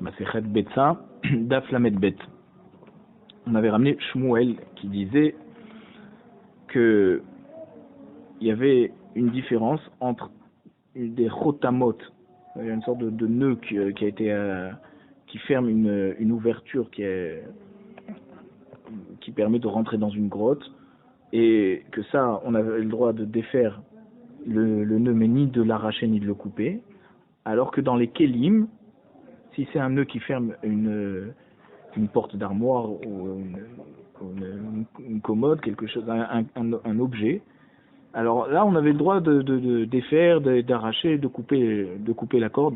Masechet Betsa, Daf Lamed Bet. On avait ramené Shmuel qui disait que il y avait une différence entre des chotamot, il y a une sorte de nœud qui a été qui ferme une ouverture qui permet de rentrer dans une grotte, et que ça on avait le droit de défaire le nœud, mais ni de l'arracher ni de le couper, alors que dans les kelim, si c'est un nœud qui ferme une porte d'armoire ou une commode, quelque chose, un objet, alors là on avait le droit de défaire, d'arracher, de couper la corde,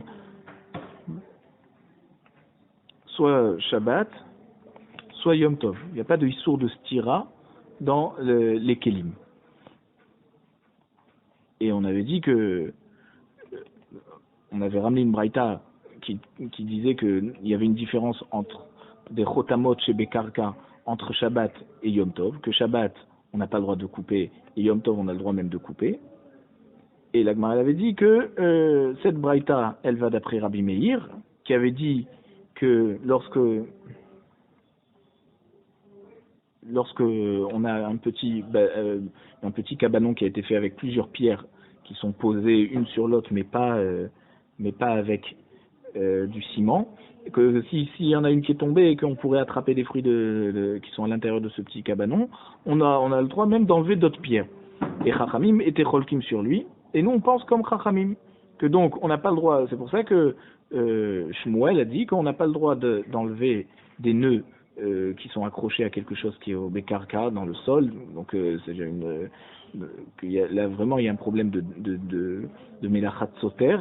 soit Shabbat, soit Yom Tov. Il n'y a pas de issour de stira dans les kelim. Et on avait dit que on avait ramené une braïta qui disait qu'il y avait une différence entre des chotamot chez Bekarka entre Shabbat et Yom Tov, que Shabbat on n'a pas le droit de couper et Yom Tov on a le droit même de couper. Et la Gemara avait dit que cette braïta elle va d'après Rabbi Meir, qui avait dit que lorsque on a un petit cabanon qui a été fait avec plusieurs pierres qui sont posées une sur l'autre, mais pas avec du ciment, que s'il y en a une qui est tombée et qu'on pourrait attraper des fruits qui sont à l'intérieur de ce petit cabanon, on a le droit même d'enlever d'autres pierres. Et Chachamim était cholkim sur lui, et nous on pense comme Chachamim, que donc on n'a pas le droit. C'est pour ça que Shmuel a dit qu'on n'a pas le droit d'enlever des nœuds qui sont accrochés à quelque chose qui est au Bekarka, dans le sol. Donc c'est là vraiment il y a un problème de Melachat Soter.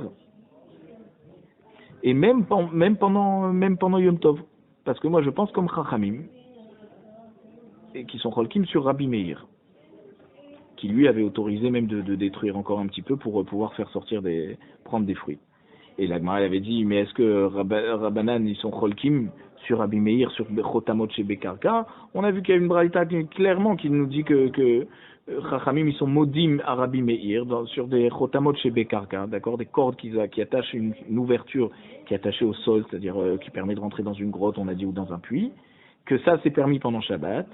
Et même pendant Yom Tov, parce que moi je pense comme Chachamim, et qui sont cholkim sur Rabbi Meir, qui lui avait autorisé même de détruire encore un petit peu pour pouvoir faire prendre des fruits. Et la Gemara avait dit, mais est-ce que Rabbanan ils sont cholkim sur Rabbi Meir, sur Chotamot chez Bekarka? On a vu qu'il y a une braïta clairement qui nous dit que Chachamim ils sont modim à Rabbi Meir sur des Chotamot chez Bekarka, d'accord, des cordes qui attachent une ouverture qui est attachée au sol, c'est-à-dire qui permet de rentrer dans une grotte, on a dit, ou dans un puits, que ça c'est permis pendant Shabbat,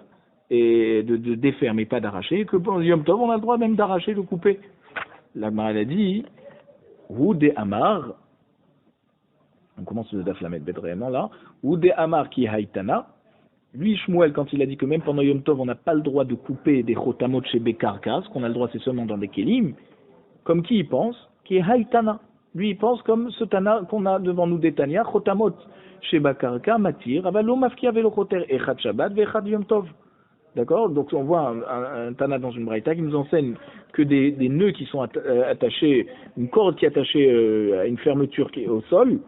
et de défaire mais pas d'arracher, que pour Yom Tov on a le droit même d'arracher, de couper. La Gemara a dit, ou des Amar, on commence le Daf Lamed Bet réellement là, ou des Amar qui haïtana. Lui, Shmuel, quand il a dit que même pendant Yom Tov, on n'a pas le droit de couper des chotamot chez Bekarka, ce qu'on a le droit c'est seulement dans des kelim, comme qui il pense? Qui est haïtana. Lui, il pense comme ce Tana qu'on a devant nous des Tania, chotamot chez Bekarka, matir, avalo mafki avelo choter, echad Shabbat, vechad Yom Tov. D'accord? Donc on voit un Tana dans une braïta qui nous enseigne que des nœuds qui sont attachés, une corde qui est attachée à une fermeture qui est au sol,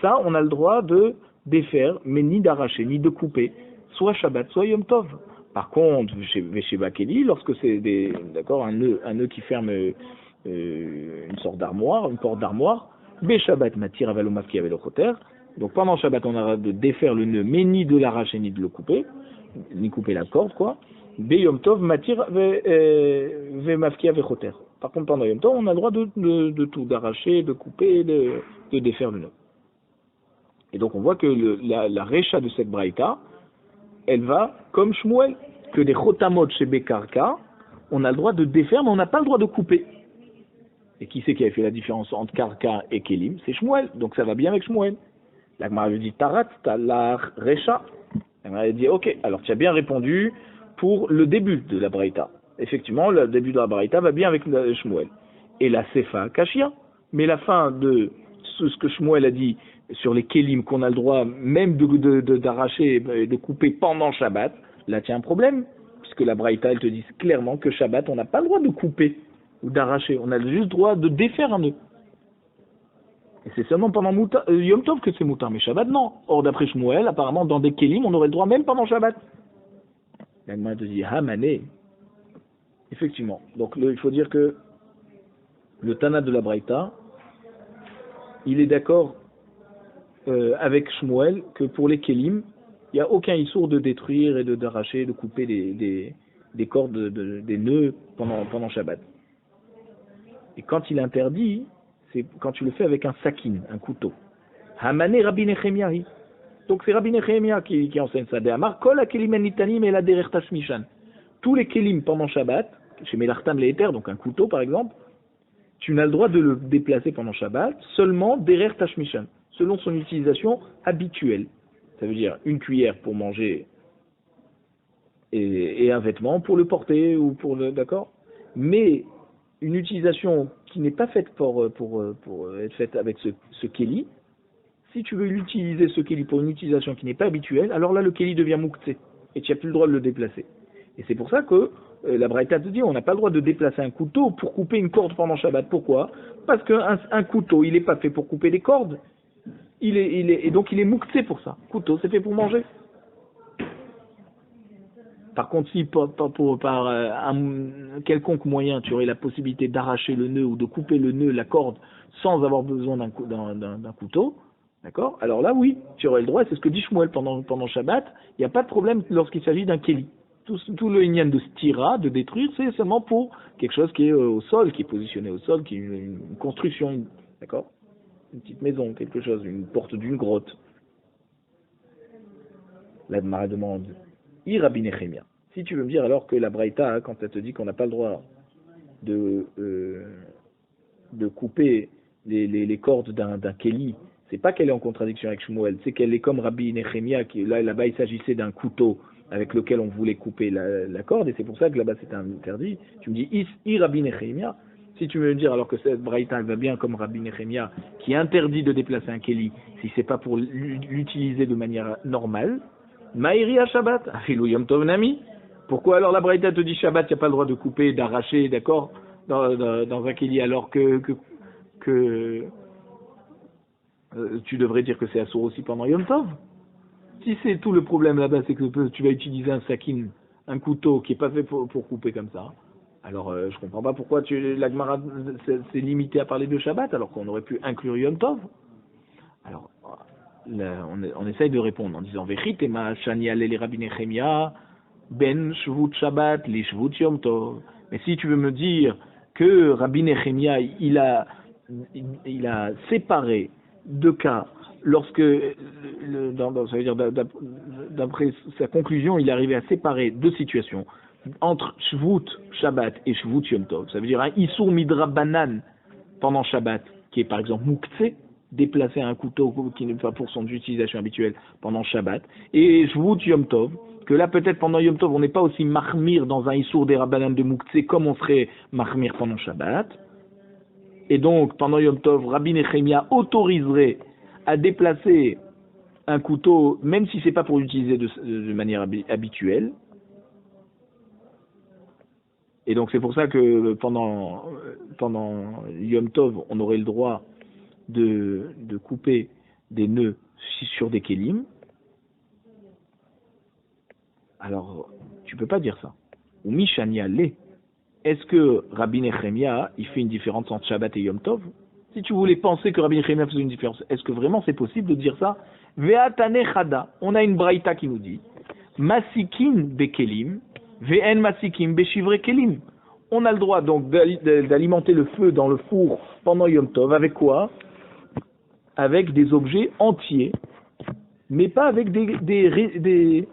ça on a le droit de défaire, mais ni d'arracher, ni de couper, soit Shabbat, soit Yom Tov. Par contre, chez Bakeli, lorsque c'est un nœud qui ferme une sorte d'armoire, une porte d'armoire, Be Shabbat matir avalomaf qui avait le choter. Donc pendant Shabbat, on a le droit de défaire le nœud, mais ni de l'arracher, ni de le couper, ni couper la corde, quoi. Be Yom Tov matir ve mafkia ve choter. Par contre, pendant Yom Tov, on a le droit de tout, d'arracher, de couper, de défaire le nœud. Et donc on voit que la récha de cette braïta, elle va comme Shmuel, que des chotamot chez Bekarka, on a le droit de défaire, mais on n'a pas le droit de couper. Et qui c'est qui a fait la différence entre Karka et Kelim? C'est Shmuel, donc ça va bien avec Shmuel. La Gemara lui dit, Tarat, la récha. La Gemara lui dit, ok, alors tu as bien répondu pour le début de la braïta. Effectivement, le début de la braïta va bien avec Shmuel. Et la Sefa, Kashia. Mais la fin de ce que Shmuel a dit sur les kelim, qu'on a le droit même d'arracher et de couper pendant Shabbat, là tu as un problème, puisque la braïta elle te dit clairement que Shabbat on n'a pas le droit de couper ou d'arracher, on a juste le droit de défaire un nœud. Et c'est seulement pendant Yom Tov que c'est moutar, mais Shabbat non. Or d'après Shmuel, apparemment dans des kelim on aurait le droit même pendant Shabbat. La Gemara te dit Hamané. Effectivement. Donc il faut dire que le Tana de la braïta, il est d'accord avec Shmuel que pour les kelim, il n'y a aucun issour de détruire et d'arracher, de couper des cordes, des nœuds pendant Shabbat. Et quand il interdit, c'est quand tu le fais avec un sakin, un couteau. Hamane Rabbi Nechemia. Donc c'est Rabbi Nechemia qui enseigne ça. De Amar, Kol HaKelim HaNitanim El HaDerech Tashmishan. Tous les kelim pendant Shabbat, chez Melartam les Éthers, donc un couteau par exemple, tu n'as le droit de le déplacer pendant Shabbat seulement derrière Tashmishan, selon son utilisation habituelle. Ça veut dire une cuillère pour manger et un vêtement pour le porter ou pour le, d'accord. Mais une utilisation qui n'est pas faite pour être faite avec ce keli, si tu veux l'utiliser ce keli pour une utilisation qui n'est pas habituelle, alors là le keli devient mouktsé et tu n'as plus le droit de le déplacer. Et c'est pour ça que la Braïta te dit on n'a pas le droit de déplacer un couteau pour couper une corde pendant Shabbat. Pourquoi? Parce qu'un couteau, il n'est pas fait pour couper des cordes. Et donc il est mouktsé pour ça. Couteau, c'est fait pour manger. Par contre, si par un quelconque moyen, tu aurais la possibilité d'arracher le nœud ou de couper le nœud, la corde, sans avoir besoin d'un couteau, d'accord? Alors là, oui, tu aurais le droit. C'est ce que dit Shmuel pendant Shabbat. Il n'y a pas de problème lorsqu'il s'agit d'un keli. Tout le inyan de stira, de détruire, c'est seulement pour quelque chose qui est au sol, qui est positionné au sol, qui est une construction, d'accord? Une petite maison, quelque chose, une porte d'une grotte. La Gemara demande, Rabbi Nechemia, si tu veux me dire alors que la Braïta, quand elle te dit qu'on n'a pas le droit de couper les cordes d'un keli, c'est pas qu'elle est en contradiction avec Shmuel, c'est qu'elle est comme Rabbi Nechemia, qui là-bas il s'agissait d'un couteau avec lequel on voulait couper la corde, et c'est pour ça que là-bas c'était interdit. Tu me dis, Rabbi Nechemia, si tu veux me dire alors que cette Braïta va bien comme Rabbi Nechemia, qui interdit de déplacer un keli, si c'est pas pour l'utiliser de manière normale, Maïri à Shabbat, Afilou Yom Tov Nami. Pourquoi alors la Braïta te dit Shabbat, il n'y a pas le droit de couper, d'arracher, d'accord, dans un keli, alors que tu devrais dire que c'est assourd aussi pendant Yom Tov? Si c'est tout le problème là-bas, c'est que tu vas utiliser un sakin, un couteau qui n'est pas fait pour couper comme ça, alors je comprends pas pourquoi la Gemara s'est limitée à parler de Shabbat alors qu'on aurait pu inclure Yom Tov. Alors là, on essaye de répondre en disant Vechit ema shani ale le Rabbi Nechemia ben shvut Shabbat li shvut Yom Tov. Mais si tu veux me dire que Rabbi Nechemia il a séparé deux cas lorsque ça veut dire d'après sa conclusion il est arrivé à séparer deux situations entre Shvut Shabbat et Shvut Yom Tov. Ça veut dire un Isur Midrabanan pendant Shabbat qui est par exemple Mouktsé, déplacer un couteau qui n'est pas pour son utilisation habituelle pendant Shabbat, et Shvut Yom Tov, que là peut-être pendant Yom Tov on n'est pas aussi mahmir dans un Isur des Rabbanan de Mouktsé comme on serait mahmir pendant Shabbat, et donc pendant Yom Tov Rabbi Nechemia autoriserait à déplacer un couteau même si c'est pas pour l'utiliser de manière habituelle. Et donc c'est pour ça que pendant Yom Tov, on aurait le droit de couper des nœuds sur des kélim. Alors, tu peux pas dire ça. Ou Mishania le. Est-ce que Rabbi Nechemia, il fait une différence entre Shabbat et Yom Tov? Si tu voulais penser que Rabbi Nechemia faisait une différence, est-ce que vraiment c'est possible de dire ça? Ve'atane chada. On a une braïta qui nous dit Masikin bekelim. V'en masikim beshivre kelim. On a le droit donc d'alimenter le feu dans le four pendant Yom Tov avec quoi? Avec des objets entiers, mais pas avec des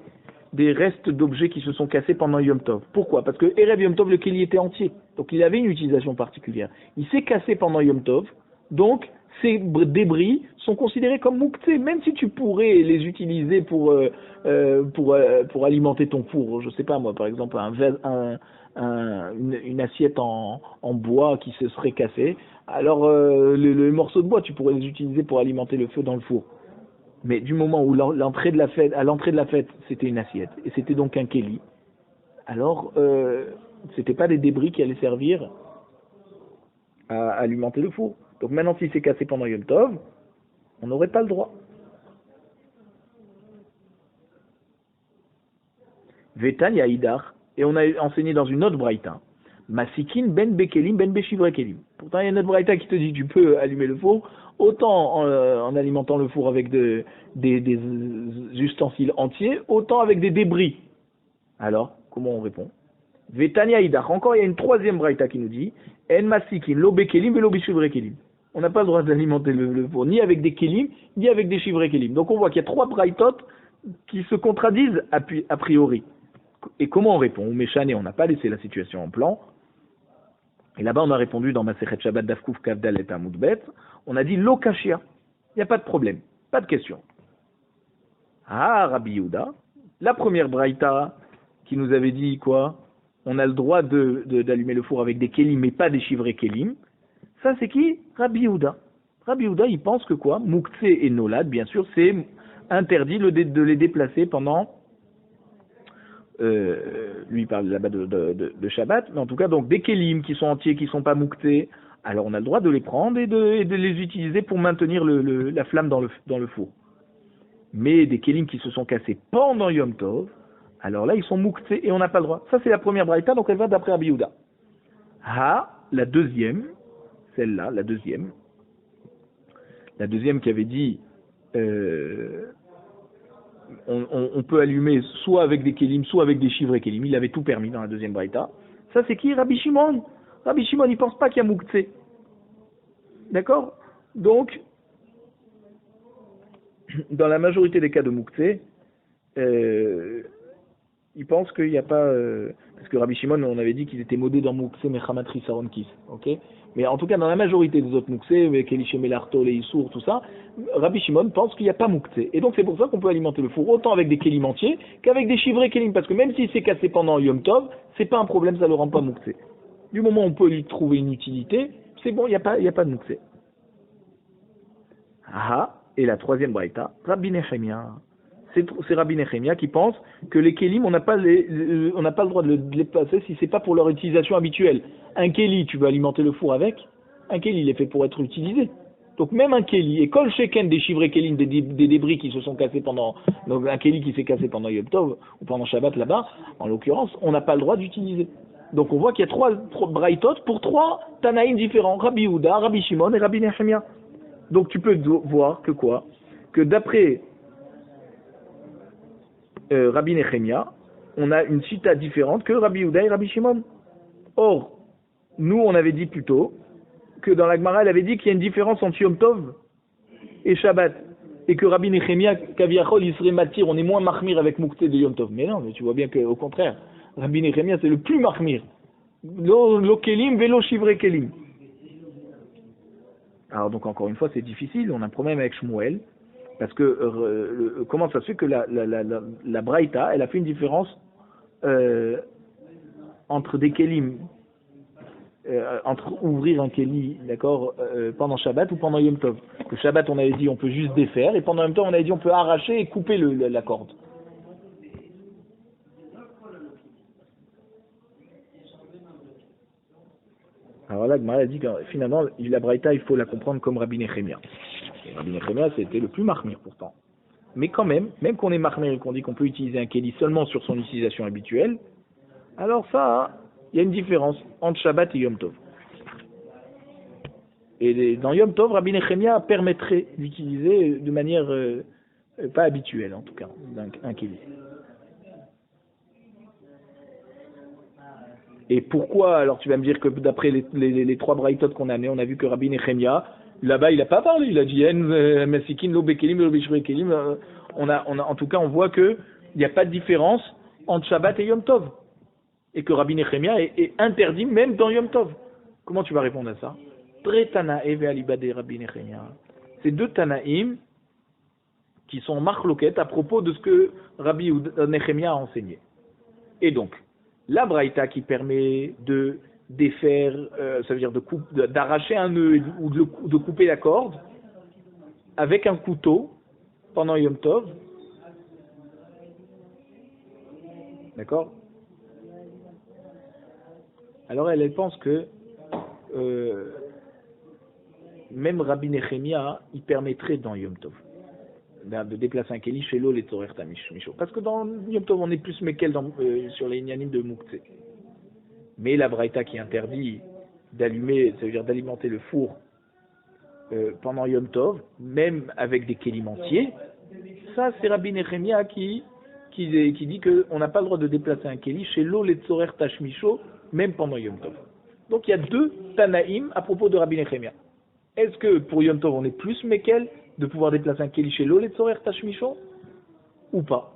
restes d'objets qui se sont cassés pendant Yom Tov. Pourquoi? Parce que Erev Yom Tov, le keli était entier, donc il avait une utilisation particulière. Il s'est cassé pendant Yom Tov, donc ces débris sont considérés comme mouktsé, même si tu pourrais les utiliser pour alimenter ton four. Je sais pas moi, par exemple une assiette en bois qui se serait cassée. Alors le morceau de bois, tu pourrais les utiliser pour alimenter le feu dans le four. Mais du moment où à l'entrée de la fête, c'était une assiette et c'était donc un keli, alors c'était pas des débris qui allaient servir à alimenter le four. Donc maintenant, si c'est cassé pendant Yom Tov, on n'aurait pas le droit. Vetan Yaïdar, et on a enseigné dans une autre braïta, Masikin ben bekelim ben beshivre kelim. Pourtant, il y a une autre braïta qui te dit que tu peux allumer le four, autant en alimentant le four avec des ustensiles entiers, autant avec des débris. Alors, comment on répond? Vetan Yaïdar, encore il y a une troisième braïta qui nous dit En masikin lo bekelim ve lo beshivre kelim. on n'a pas le droit d'alimenter le four, ni avec des kélim, ni avec des chivrés kélim. Donc on voit qu'il y a trois braïtot qui se contradisent a priori. Et comment on répond? Méchan, et on n'a pas laissé la situation en plan. Et là-bas, on a répondu dans Masechet Shabbat Dafkouf Kavdal et Amoudbet, on a dit lo kashia. Il n'y a pas de problème, pas de question. Ah, Rabbi Yehuda, la première braïta qui nous avait dit quoi? On a le droit d'allumer le four avec des kélim, mais pas des chivrés kélim. Ça, c'est qui? Rabbi Yehuda. Rabbi Yehuda, il pense que quoi? Moukse et Nolad, bien sûr, c'est interdit de les déplacer pendant... lui il parle là-bas de Shabbat, mais en tout cas, donc des kélim qui sont entiers, qui ne sont pas mouktés, alors on a le droit de les prendre et de les utiliser pour maintenir la flamme dans le four. Mais des kélim qui se sont cassés pendant Yom Tov, alors là, ils sont mouktés et on n'a pas le droit. Ça, c'est la première braïta, donc elle va d'après Rabbi Yehuda. Ah, la deuxième, celle-là, la deuxième qui avait dit on peut allumer soit avec des kélim, soit avec des chivrés kélim. Il avait tout permis dans la deuxième braïta. Ça, c'est qui? Rabbi Shimon. Rabbi Shimon, il pense pas qu'il y a mouktsé. D'accord? Donc, dans la majorité des cas de mouktsé, il pense qu'il n'y a pas... parce que Rabbi Shimon, on avait dit qu'ils étaient modés dans mouktsé mechamatri saronkis. Ok? Mais en tout cas, dans la majorité des autres mouktsé, Kelishe Melarto, les Issour, tout ça, Rabbi Shimon pense qu'il n'y a pas mouktsé. Et donc c'est pour ça qu'on peut alimenter le four autant avec des kélim entiers qu'avec des chivrés kélim. Parce que même s'il s'est cassé pendant Yom Tov, c'est pas un problème, ça ne le rend pas mouktsé. Du moment où on peut lui trouver une utilité, c'est bon, il n'y a pas de mouktsé. Ah, et la troisième braïta, Rabbi Nechemia. C'est Rabbi Nechemia qui pense que les kélim, on n'a pas le droit de les placer si c'est pas pour leur utilisation habituelle. Un kéli, tu veux alimenter le four avec, un kéli, il est fait pour être utilisé. Donc même un kéli, et kol sheken des chivrés kélim, des débris qui se sont cassés pendant, donc un kéli qui s'est cassé pendant Yom Tov, ou pendant Shabbat là-bas, en l'occurrence, on n'a pas le droit d'utiliser. Donc on voit qu'il y a trois braïtot pour trois Tanaïm différents, Rabbi Yehuda, Rabbi Shimon et Rabbi Nechemia. Donc tu peux voir que quoi? Que d'après Rabbi Nechemia, on a une cita différente que Rabbi Yehuda et Rabbi Shimon. Or, nous on avait dit plutôt que dans la Gemara, elle avait dit qu'il y a une différence entre Yom Tov et Shabbat. Et que Rabbi Nechemia, Kaviachol, il serait matir, on est moins marmir avec Moukté de Yom Tov. Mais non, mais tu vois bien qu'au contraire, Rabbi Nechemia c'est le plus marmir. Lo kelim, velo shivre kelim. Alors donc encore une fois, c'est difficile, on a un problème avec Shmuel. Parce que comment ça se fait que la Braïta, elle a fait une différence entre des kélim, entre ouvrir un kéli, d'accord, pendant Shabbat ou pendant Yom Tov. Que Shabbat, on avait dit on peut juste défaire, et pendant Yom Tov, on avait dit on peut arracher et couper la corde. Alors là, Gmara a dit que finalement, la Braïta, il faut la comprendre comme Rabbi Nechemia. Rabbi Nechemia, c'était le plus marmir pourtant. Mais quand même qu'on est marmir et qu'on dit qu'on peut utiliser un kéli seulement sur son utilisation habituelle, alors ça, il y a une différence entre Shabbat et Yom Tov. Et dans Yom Tov, Rabbi Nechemia permettrait d'utiliser de manière pas habituelle, en tout cas, un kéli. Et pourquoi, alors tu vas me dire que d'après les trois braïtot qu'on a amenés, on a vu que Rabbi Nechemia, là-bas, il n'a pas parlé, il a dit Mesikin, lo bekelim, lo bishre kelim. En tout cas, on voit qu'il n'y a pas de différence entre Shabbat et Yom Tov. Et que Rabbi Nechemia est interdit même dans Yom Tov. Comment tu vas répondre à ça? Tre Tanae ve'alibade Rabbi Nechemia. C'est deux Tanaïm qui sont marloquettes à propos de ce que Rabbi Nechemia a enseigné. Et donc, la braïta qui permet de défaire, ça veut dire d'arracher un nœud ou de couper la corde avec un couteau pendant Yom Tov. D'accord? Alors elle pense que même Rabbi Nechemia, il permettrait dans Yom Tov de déplacer un kéli chez l'eau les Tzorer Tamisho. Parce que dans Yom Tov, on est plus Mekel sur les Inyanim de Mouktsé. Mais la Braïta qui interdit d'allumer, ça veut dire d'alimenter le four pendant Yom Tov, même avec des kélim entiers, ça c'est Rabbi Nechemia qui dit qu'on n'a pas le droit de déplacer un kéli chez l'eau les Tzorer Tashmisho, même pendant Yom Tov. Donc il y a deux Tanaïm à propos de Rabbi Nechemia. Est-ce que pour Yom Tov, on est plus Mekel de pouvoir déplacer un Keli chez l'Ole Tzorer Tashmicho ou pas?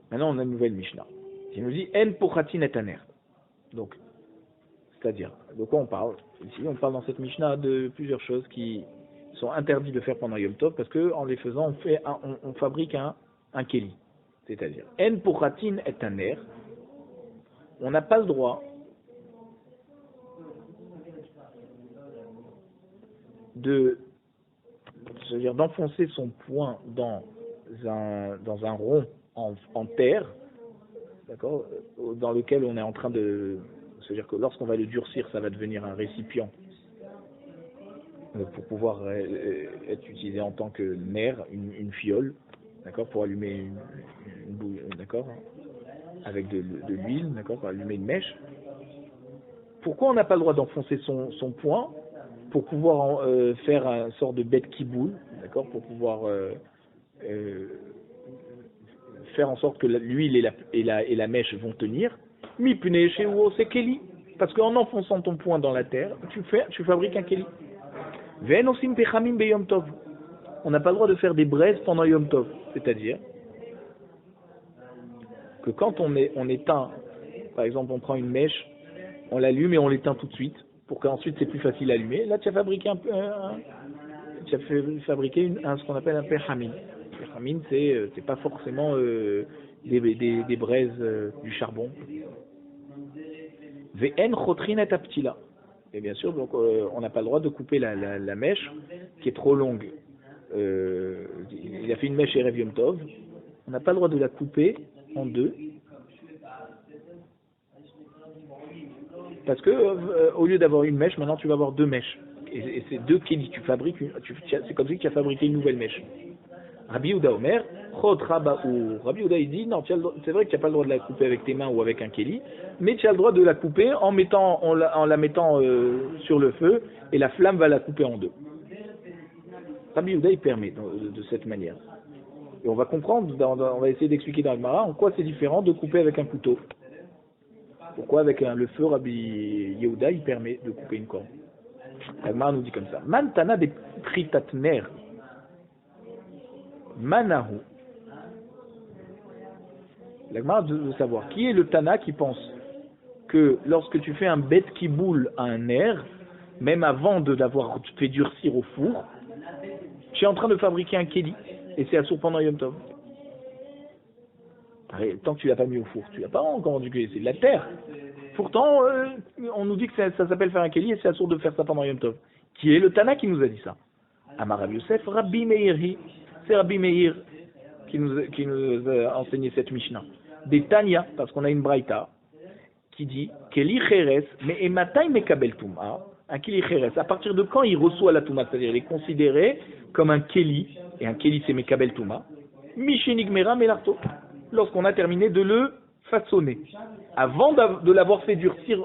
Maintenant, on a une nouvelle Mishnah. Il nous dit En Pochatin et Aner. Donc, c'est-à-dire, de quoi on parle? Ici, on parle dans cette Mishnah de plusieurs choses qui sont interdites de faire pendant Yom Tov parce que en les faisant, on fabrique un Keli. C'est-à-dire, En Pochatin et Aner. On n'a pas le droit c'est-à-dire d'enfoncer son poing dans un rond en terre, d'accord, dans lequel on est en train de, c'est-à-dire que lorsqu'on va le durcir, ça va devenir un récipient pour pouvoir être utilisé en tant que nerf, une fiole, d'accord, pour allumer une boule, d'accord, avec de l'huile, d'accord, pour allumer une mèche. Pourquoi on n'a pas le droit d'enfoncer son poing pour pouvoir faire une sorte de bête qui boule, d'accord, pour pouvoir faire en sorte que l'huile et la mèche vont tenir. Mi pune chez Uo, c'est Keli. Parce qu'en enfonçant ton poing dans la terre, tu fabriques un Keli. Ven osim pechamim be Yom Tov. On n'a pas le droit de faire des braises pendant Yom Tov. C'est-à-dire que quand on éteint, par exemple, on prend une mèche, on l'allume et on l'éteint tout de suite, pour qu'ensuite c'est plus facile à allumer. Là, tu as fabriqué ce qu'on appelle un pechamin. Pechamin, c'est pas forcément des braises du charbon. Ve'en chotrin et aptila. Et bien sûr, donc on n'a pas le droit de couper la mèche qui est trop longue. Il a fait une mèche Erev Yom Tov. On n'a pas le droit de la couper en deux. Parce que au lieu d'avoir une mèche, maintenant tu vas avoir deux mèches. Et c'est deux Keli. Tu fabriques c'est comme si tu as fabriqué une nouvelle mèche. Rabbi Yehuda Omer, Chot Rabaou. Rabbi Yehuda il dit non, c'est vrai que tu n'as pas le droit de la couper avec tes mains ou avec un Keli, mais tu as le droit de la couper en la mettant sur le feu et la flamme va la couper en deux. Rabbi Yehuda il permet de cette manière. Et on va comprendre, on va essayer d'expliquer dans le Gemara en quoi c'est différent de couper avec un couteau. Pourquoi avec le feu, Rabbi Yehuda, il permet de couper une corde. La Gemara nous dit comme ça. Man tana de tritatner manahu. La Gemara veut savoir qui est le Tana qui pense que lorsque tu fais un bête qui boule à un nerf, même avant de l'avoir fait durcir au four, tu es en train de fabriquer un Keli et c'est assourd pendant Yom Tov. Tant que tu l'as pas mis au four, tu l'as pas encore rendu Keli, c'est de la terre. Pourtant, on nous dit que ça s'appelle faire un Keli et c'est assourd de faire ça pendant Yom Tov. Qui est le Tana qui nous a dit ça? Amar Rabbi Yosef, Rabbi Meiri. C'est Rabbi Meir qui nous a enseigné cette Mishnah. Des Tanya, parce qu'on a une Braïta, qui dit Keli Cheres, mais Ematai Mekabel Touma. Un Keli Cheres, à partir de quand il reçoit la Touma, c'est-à-dire il est considéré comme un Keli, et un Keli c'est Mekabel Touma, Mishenig Mera Melarto, lorsqu'on a terminé de le façonner. Avant de l'avoir fait durcir,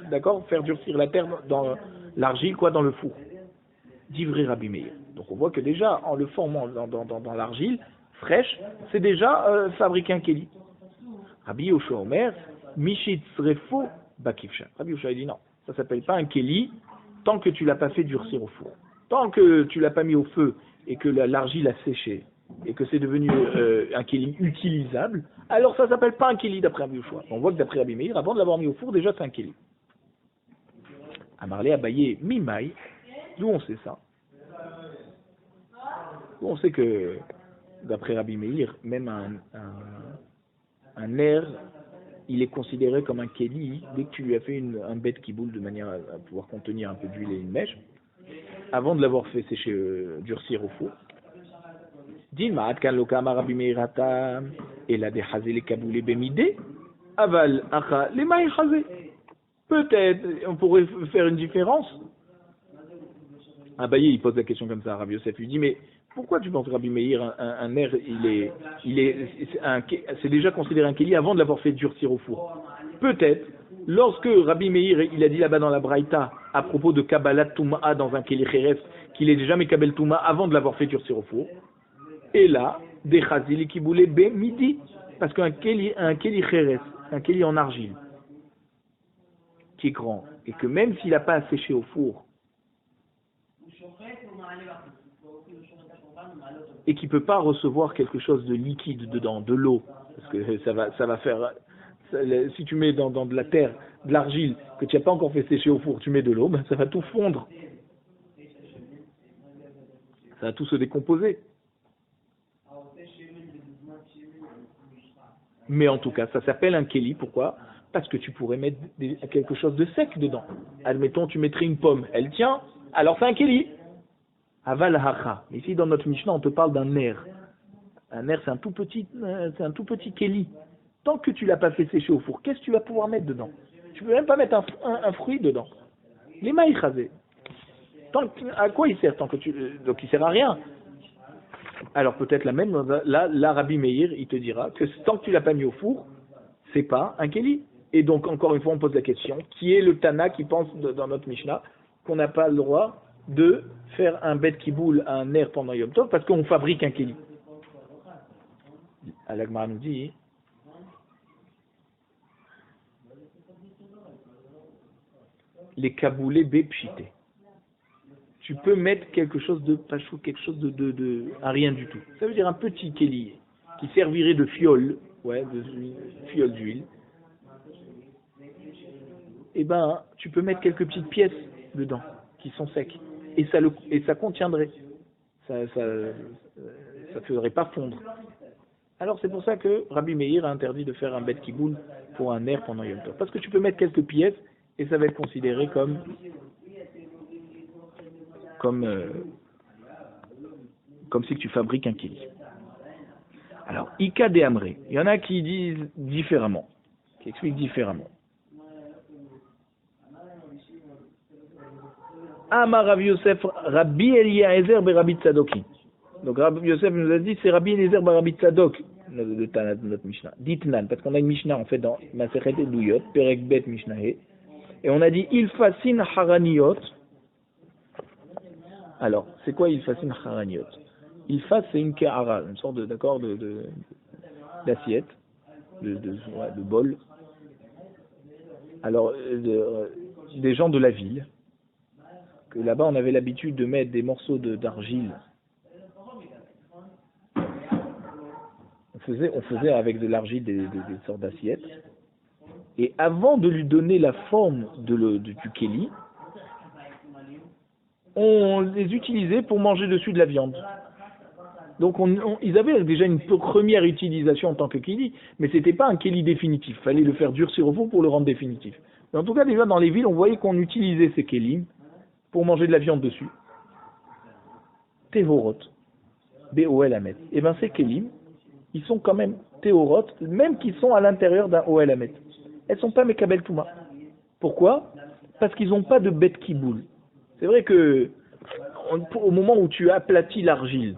d'accord, faire durcir la terre dans l'argile, dans le four. D'Ivry Rabbi Meir. Donc on voit que déjà, en le formant dans l'argile fraîche, c'est déjà fabriquer un Keli. Rabbi Yoshua Omer, Mishit Srefo Bakifsha. Rabbi Yoshua dit non, ça s'appelle pas un Keli tant que tu l'as pas fait durcir au four. Tant que tu l'as pas mis au feu et que l'argile a séché et que c'est devenu un Keli utilisable, alors ça s'appelle pas un Keli d'après Rabbi Yoshua. On voit que d'après Rabbi Meir, avant de l'avoir mis au four, déjà c'est un Keli. Amarlé Abaye Mimai. D'où on sait ça? D'où on sait que, d'après Rabbi Meir, même un nerf, il est considéré comme un Keli dès que tu lui as fait un bête qui boule de manière à pouvoir contenir un peu d'huile et une mèche, avant de l'avoir fait sécher, durcir au four. Dilma Adkan Lokama Rabbi Meirata, et la de Hazé les Kaboulé Bemide, Aval Acha les Maï Hazé. Peut-être, on pourrait faire une différence. Abaye, il pose la question comme ça à Rabbi Yosef. Il dit, mais pourquoi tu penses que Rabbi Meir, un nerf, c'est déjà considéré un Keli avant de l'avoir fait durcir au four? Peut-être, lorsque Rabbi Meir, il a dit là-bas dans la Braïta, à propos de Kabbalat Touma dans un Keli Cheres, qu'il est déjà Mekabel Touma avant de l'avoir fait durcir au four. Et là, des Chazili qui boulaient B midi. Parce qu'un Keli Cheres, un Keli en argile, qui est grand, et que même s'il n'a pas à sécher au four, et qu'il ne peut pas recevoir quelque chose de liquide dedans, de l'eau, parce que ça va faire, si tu mets dans de la terre, de l'argile, que tu n'as pas encore fait sécher au four, tu mets de l'eau, ben ça va tout fondre. Ça va tout se décomposer. Mais en tout cas, ça s'appelle un keli. Pourquoi? Parce que tu pourrais mettre quelque chose de sec dedans. Admettons, tu mettrais une pomme. Elle tient, alors c'est un keli. Aval hacha. Ici, dans notre Mishnah, on te parle d'un nerf. Un nerf, c'est un tout petit keli. Tant que tu l'as pas fait sécher au four, qu'est-ce que tu vas pouvoir mettre dedans? Tu peux même pas mettre un fruit dedans. Les maïchazés. À quoi il sert donc il sert à rien. Alors peut-être la même, là Rabbi Meir, il te dira que tant que tu l'as pas mis au four, c'est pas un keli. Et donc encore une fois, on pose la question, qui est le Tana qui pense dans notre Mishnah qu'on n'a pas le droit de faire un bet kiboul à un nerf pendant Yom Tov parce qu'on fabrique un keli. Al-Agmara nous dit les kaboulés bepchité. Tu peux mettre quelque chose de pachou, quelque chose de un rien du tout. Ça veut dire un petit keli qui servirait de fiole, de fiole d'huile. Eh ben, tu peux mettre quelques petites pièces dedans qui sont secs et ça contiendrait. Ça ferait pas fondre. Alors c'est pour ça que Rabbi Meir a interdit de faire un bet kiboul pour un nerf pendant Yom Tov. Parce que tu peux mettre quelques pièces et ça va être considéré comme si tu fabriques un keli. Alors, Ika de Amré, il y en a qui disent différemment, qui expliquent différemment. Amar Rabbi Yosef, Rabbi Eliezer Rabbi Tzadoki. Donc Rabbi Yosef nous a dit c'est Rabbi Eliezer Rabbi Tzadok, notre Mishnah. Ditnan, parce qu'on a une Mishnah en fait dans Masechet Eduyot, Perek Bet Mishnah, et on a dit il fascine haraniot. Alors, c'est quoi il fascine haraniot? Il fasse c'est une kehara, une sorte d'assiette, de bol. Alors, des gens de la ville, que là-bas on avait l'habitude de mettre des morceaux d'argile. On faisait avec de l'argile des sortes d'assiettes. Et avant de lui donner la forme du keli, on les utilisait pour manger dessus de la viande. Donc ils avaient déjà une première utilisation en tant que keli, mais c'était pas un keli définitif. Il fallait le faire durcir au four pour le rendre définitif. Mais en tout cas, déjà dans les villes, on voyait qu'on utilisait ces kelim pour manger de la viande dessus. Tehorot, B-O-L Amet. Et bien ces kelim, ils sont quand même Tehorot, même qu'ils sont à l'intérieur d'un O-L Amet. Elles sont pas Mekabel Touma. Pourquoi? Parce qu'ils n'ont pas de bet kiboul. C'est vrai que au moment où tu aplatis l'argile,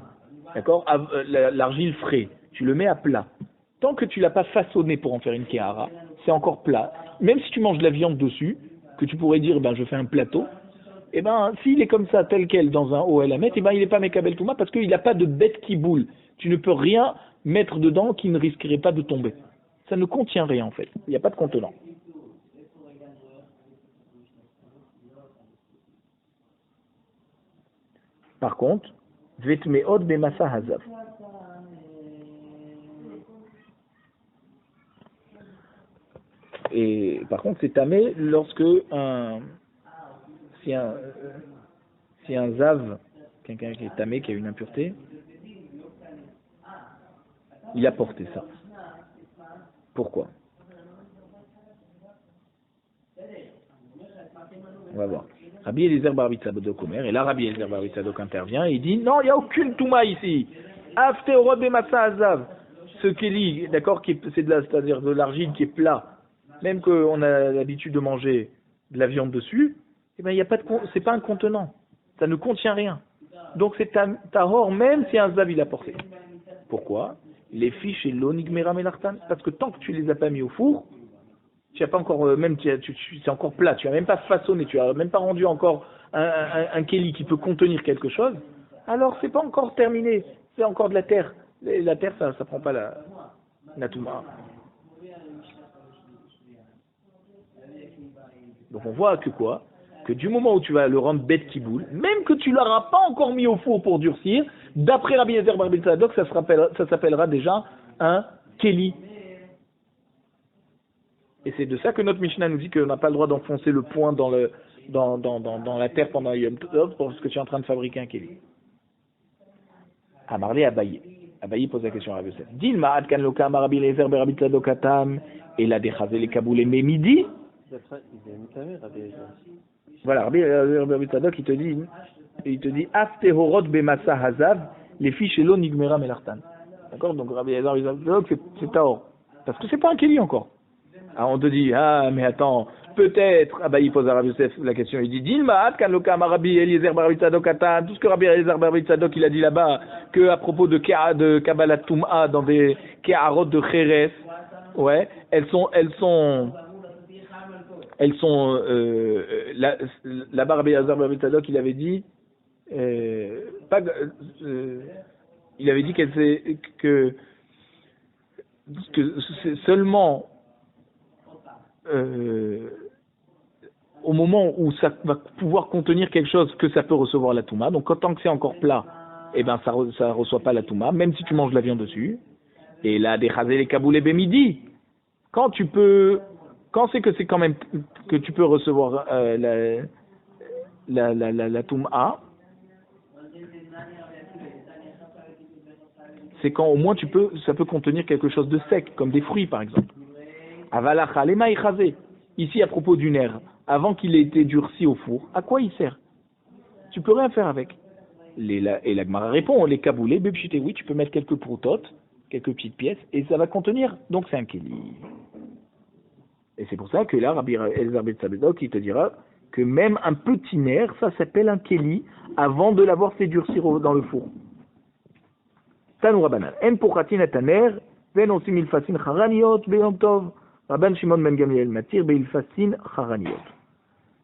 d'accord, l'argile frais, tu le mets à plat. Tant que tu l'as pas façonné pour en faire une kehara, c'est encore plat. Même si tu manges de la viande dessus, que tu pourrais dire je fais un plateau, et s'il est comme ça tel quel dans un OL Amet, il n'est pas Mekabel Touma parce qu'il n'a pas de bet kiboul. Tu ne peux rien mettre dedans qui ne risquerait pas de tomber. Ça ne contient rien en fait. Il n'y a pas de contenant. Par contre, Vetmeot Bemasa Hazav. Et par contre, c'est tamé lorsque si un zav, quelqu'un qui est tamé, qui a une impureté, il a porté ça. Pourquoi? On va voir. Rabbi Eliezer Bar Tzadok Omer, et là Rabbi Eliezer Bar Tzadok intervient et il dit non, il n'y a aucune touma ici. Afteorot Bemasa Hazav. Ce keli, d'accord, c'est-à-dire de l'argile qui est plat. Même qu'on a l'habitude de manger de la viande dessus, c'est pas un contenant. Ça ne contient rien. Donc c'est tahor même si un zav il a porté. Pourquoi? Les fiches et l'onigmera melartan. Parce que tant que tu les as pas mis au four, tu n'as pas encore, c'est encore plat, tu n'as même pas façonné, tu n'as même pas rendu encore un keli qui peut contenir quelque chose, alors c'est pas encore terminé, c'est encore de la terre. Et la terre, ça prend pas la touma. Donc on voit que quoi? Que du moment où tu vas le rendre bête qui boule, même que tu ne l'auras pas encore mis au four pour durcir, d'après Rabbi Eliezer bar Tzadok, ça s'appellera déjà un keli. Et c'est de ça que notre Mishnah nous dit qu'on n'a pas le droit d'enfoncer le poing dans la terre pendant Yom Tov parce que tu es en train de fabriquer un keli. Amarlé Abaye. Abaye pose la question à Rabbi Yosef. Din ma'ad kan loka amar Rabbi Eliezer bar Tzadok atam et la dechazé les kaboulé mais midi. Voilà, Rabbi Tzadok il te dit Aftehorot bemasa hazav les fiches elo nigmera melartan. D'accord? Donc Rabbi Tzadok c'est taor parce que c'est pas un keli encore. Alors on te dit mais attends, peut-être il pose à Rabbi Yosef la question, il dit Dilma'at kan loka amar Rabbi Eliezer bar Tzadok atan, tout ce que Rabbi Eliezer bar Tzadok il a dit là-bas que à propos de Kabbalat Tum'a dans des Keharot de Cheres, ouais, elles sont là-bas Rabbi Eliezer bar Tzadok il avait dit il avait dit que c'est seulement au moment où ça va pouvoir contenir quelque chose que ça peut recevoir la touma. Donc tant que c'est encore plat, eh ben ça reçoit pas la touma, même si tu manges la viande dessus. Et là, des chazé les kaboulé bémidi. Quand c'est que c'est quand même que tu peux recevoir la touma, c'est quand au moins ça peut contenir quelque chose de sec, comme des fruits par exemple. Avalacha lema ichazé. Ici à propos du nerf, avant qu'il ait été durci au four, à quoi il sert? Tu peux rien faire avec. Et la Gemara répond, les kaboulés, bébchité, oui, tu peux mettre quelques proutotes, quelques petites pièces, et ça va contenir, donc c'est un keli. Et c'est pour ça que là, Rabbi Eliezer bar Tzadok, il te dira que même un petit nerf, ça s'appelle un keli, avant de l'avoir fait durcir dans le four. Tanoura banal. En pochatin et taner, ven osim ilfasin charaniot beyom tov. Rabban Shimon ben Gamliel matir beilfasin charaniot.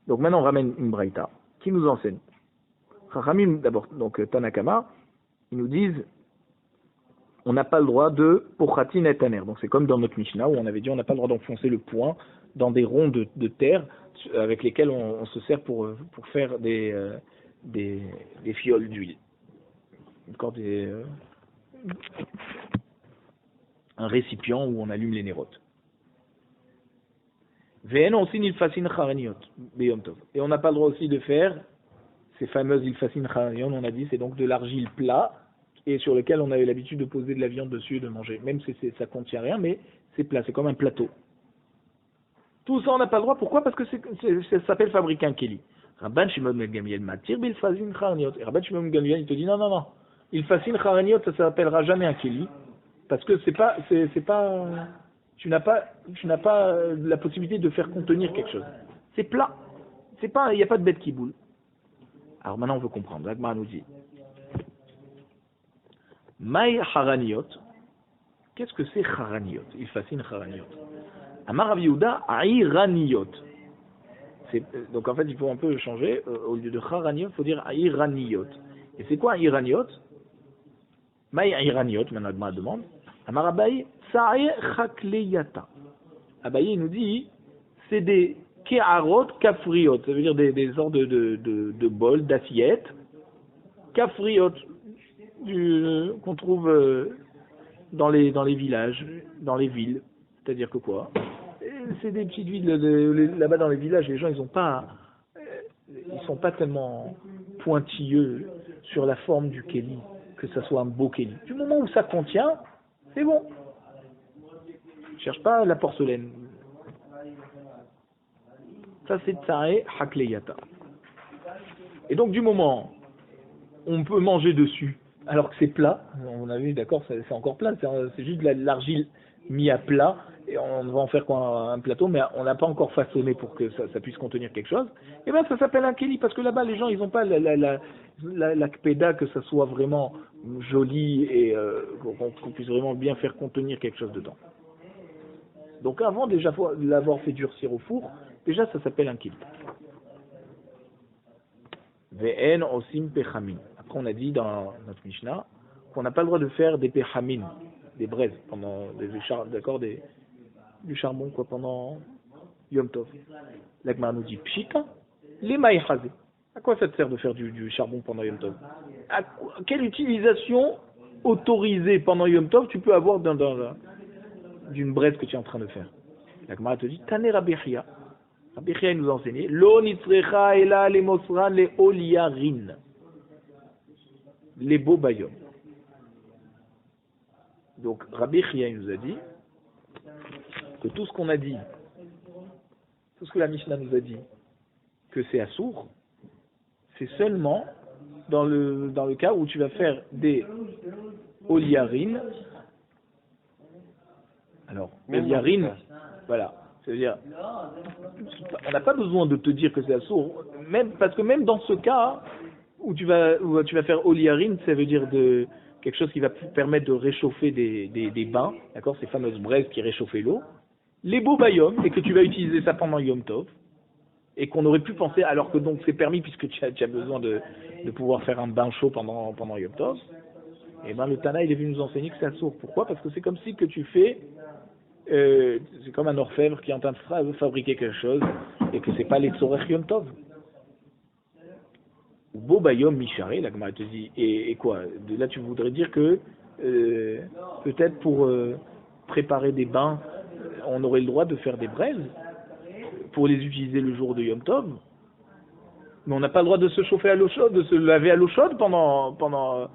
Donc maintenant on ramène une braïta qui nous enseigne. Chachamim d'abord, donc Tanakama, ils nous disent on n'a pas le droit de pochatin et taner. Donc c'est comme dans notre Mishnah où on avait dit on n'a pas le droit d'enfoncer le poing dans des ronds de terre avec lesquels on se sert pour faire des fioles d'huile. Encore un récipient où on allume les nérotes. Et on n'a pas le droit aussi de faire ces fameuses ilfasin charaniot, on a dit, c'est donc de l'argile plat et sur lequel on avait l'habitude de poser de la viande dessus et de manger. Même si ça contient rien, mais c'est plat, c'est comme un plateau. Tout ça on n'a pas le droit, pourquoi? Parce que ça s'appelle fabriquer un keli. Rabban Shimon ben Gamliel matir ilfasin charaniot. Et Rabban Shimon ben Gamliel il te dit non. Ilfasin charaniot ça s'appellera jamais un keli parce que c'est pas tu n'as pas la possibilité de faire contenir quelque chose. C'est plat. Il n'y a pas de bête qui boule. Alors maintenant on veut comprendre. L'Agmara nous dit Maï haraniot. Qu'est-ce que c'est haraniot? Il fascine haraniot. Amar Rav Yehuda airaniot. Donc en fait il faut un peu changer. Au lieu de haraniot, il faut dire airaniot. Et c'est quoi airaniot? Maï airaniot, maintenant l'Agmara demande. Amar Abaye Sa'e chakleyata. Abaye nous dit c'est des keharot kafriot, ça veut dire des sortes de bols, d'assiettes, kafriot, qu'on trouve dans les villages, dans les villes. C'est-à-dire que quoi? C'est des petites villes, là-bas dans les villages, les gens ils sont pas tellement pointilleux sur la forme du keli, que ça soit un beau keli. Du moment où ça contient, c'est bon. Cherche pas la porcelaine. Ça c'est Tsae Hakleyata. Et donc du moment on peut manger dessus alors que c'est plat, on a vu d'accord, c'est encore plat, c'est juste de l'argile mis à plat et on va en faire quoi, un plateau, mais on n'a pas encore façonné pour que ça puisse contenir quelque chose. Et bien ça s'appelle un keli parce que là-bas les gens ils n'ont pas la kpeda que ça soit vraiment joli et qu'on puisse vraiment bien faire contenir quelque chose dedans. Donc avant déjà de l'avoir fait durcir au four, déjà ça s'appelle un keli. Ve'en osim pechamin. Après on a dit dans notre Mishnah qu'on n'a pas le droit de faire des pechamin, des braises pendant du charbon quoi pendant Yom Tov. La Gemara nous dit Pshita, les maïchazé. À quoi ça te sert de faire du charbon pendant Yom Tov? Quelle utilisation autorisée pendant Yom Tov tu peux avoir d'une braise que tu es en train de faire? La Gemara te dit Tane Rabbi Chia. Rabbi Chia nous a enseigné Lo nitzrecha ela le mosran le oliarin. Les beaux bayom. Donc Rabbi Chia nous a dit que tout ce qu'on a dit, tout ce que la Mishnah nous a dit, que c'est assour, c'est seulement dans le cas où tu vas faire des oliarines. Alors, oliarines, voilà, c'est-à-dire, on n'a pas besoin de te dire que c'est assour, même, parce que même dans ce cas où tu vas faire oliarine, ça veut dire quelque chose qui va permettre de réchauffer des bains, d'accord, ces fameuses braises qui réchauffaient l'eau, les beaux bayom, et que tu vas utiliser ça pendant Yom Tov, et qu'on aurait pu penser, alors que donc c'est permis puisque tu as besoin de pouvoir faire un bain chaud pendant Yom Tov, et ben le Tana il est venu nous enseigner que c'est assour. Pourquoi? Parce que c'est comme si que tu fais, c'est comme un orfèvre qui est en train de fabriquer quelque chose, et que c'est pas les tzorech Yom Tov. Beau bayom micharé, la Gemara te dit, et quoi? De là tu voudrais dire que peut-être pour préparer des bains, on aurait le droit de faire des braises pour les utiliser le jour de Yom Tov, mais on n'a pas le droit de se chauffer à l'eau chaude, de se laver à l'eau chaude pendant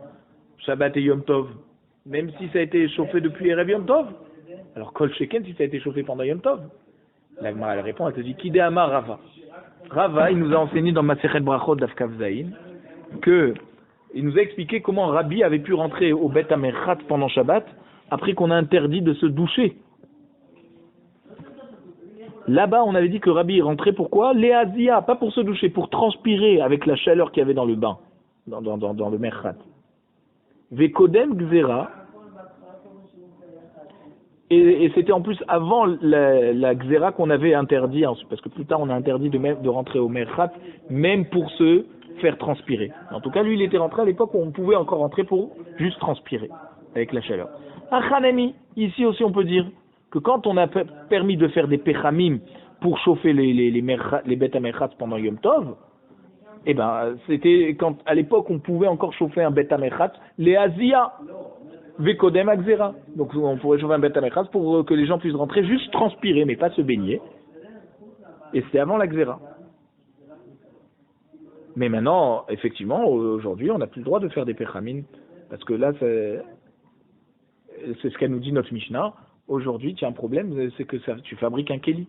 Shabbat et Yom Tov, même si ça a été chauffé depuis Erev Yom Tov. Alors Kol Sheken si ça a été chauffé pendant Yom Tov. La Gemara elle répond, elle te dit Kide Amar Rava. Rava, il nous a enseigné dans Masechet Brachot Daf Kaf Zayin il nous a expliqué comment Rabbi avait pu rentrer au Bet Hamerchat pendant Shabbat après qu'on a interdit de se doucher. Là-bas, on avait dit que Rabbi rentrait pourquoi? Léazia, pas pour se doucher, pour transpirer avec la chaleur qu'il y avait dans le bain, dans le Merchat. Vekodem Gzera, et c'était en plus avant la Gzera qu'on avait interdit, parce que plus tard on a interdit de rentrer au Merchat, même pour se faire transpirer. En tout cas, lui, il était rentré à l'époque où on pouvait encore rentrer pour juste transpirer avec la chaleur. Achanami, ici aussi on peut dire que quand on a permis de faire des pechamim pour chauffer les bêtes amerchat pendant Yom Tov, eh ben, c'était quand, à l'époque, on pouvait encore chauffer un bête amerchat, les Azia, Vekodem Agzera. Donc, on pourrait chauffer un bête amerchat pour que les gens puissent rentrer juste transpirer, mais pas se baigner. Et c'était avant l'Agzera. Mais maintenant, effectivement, aujourd'hui, on n'a plus le droit de faire des pechamim, parce que là, c'est ce qu'elle nous dit notre Mishnah. Aujourd'hui, tu as un problème, c'est que tu fabriques un keli.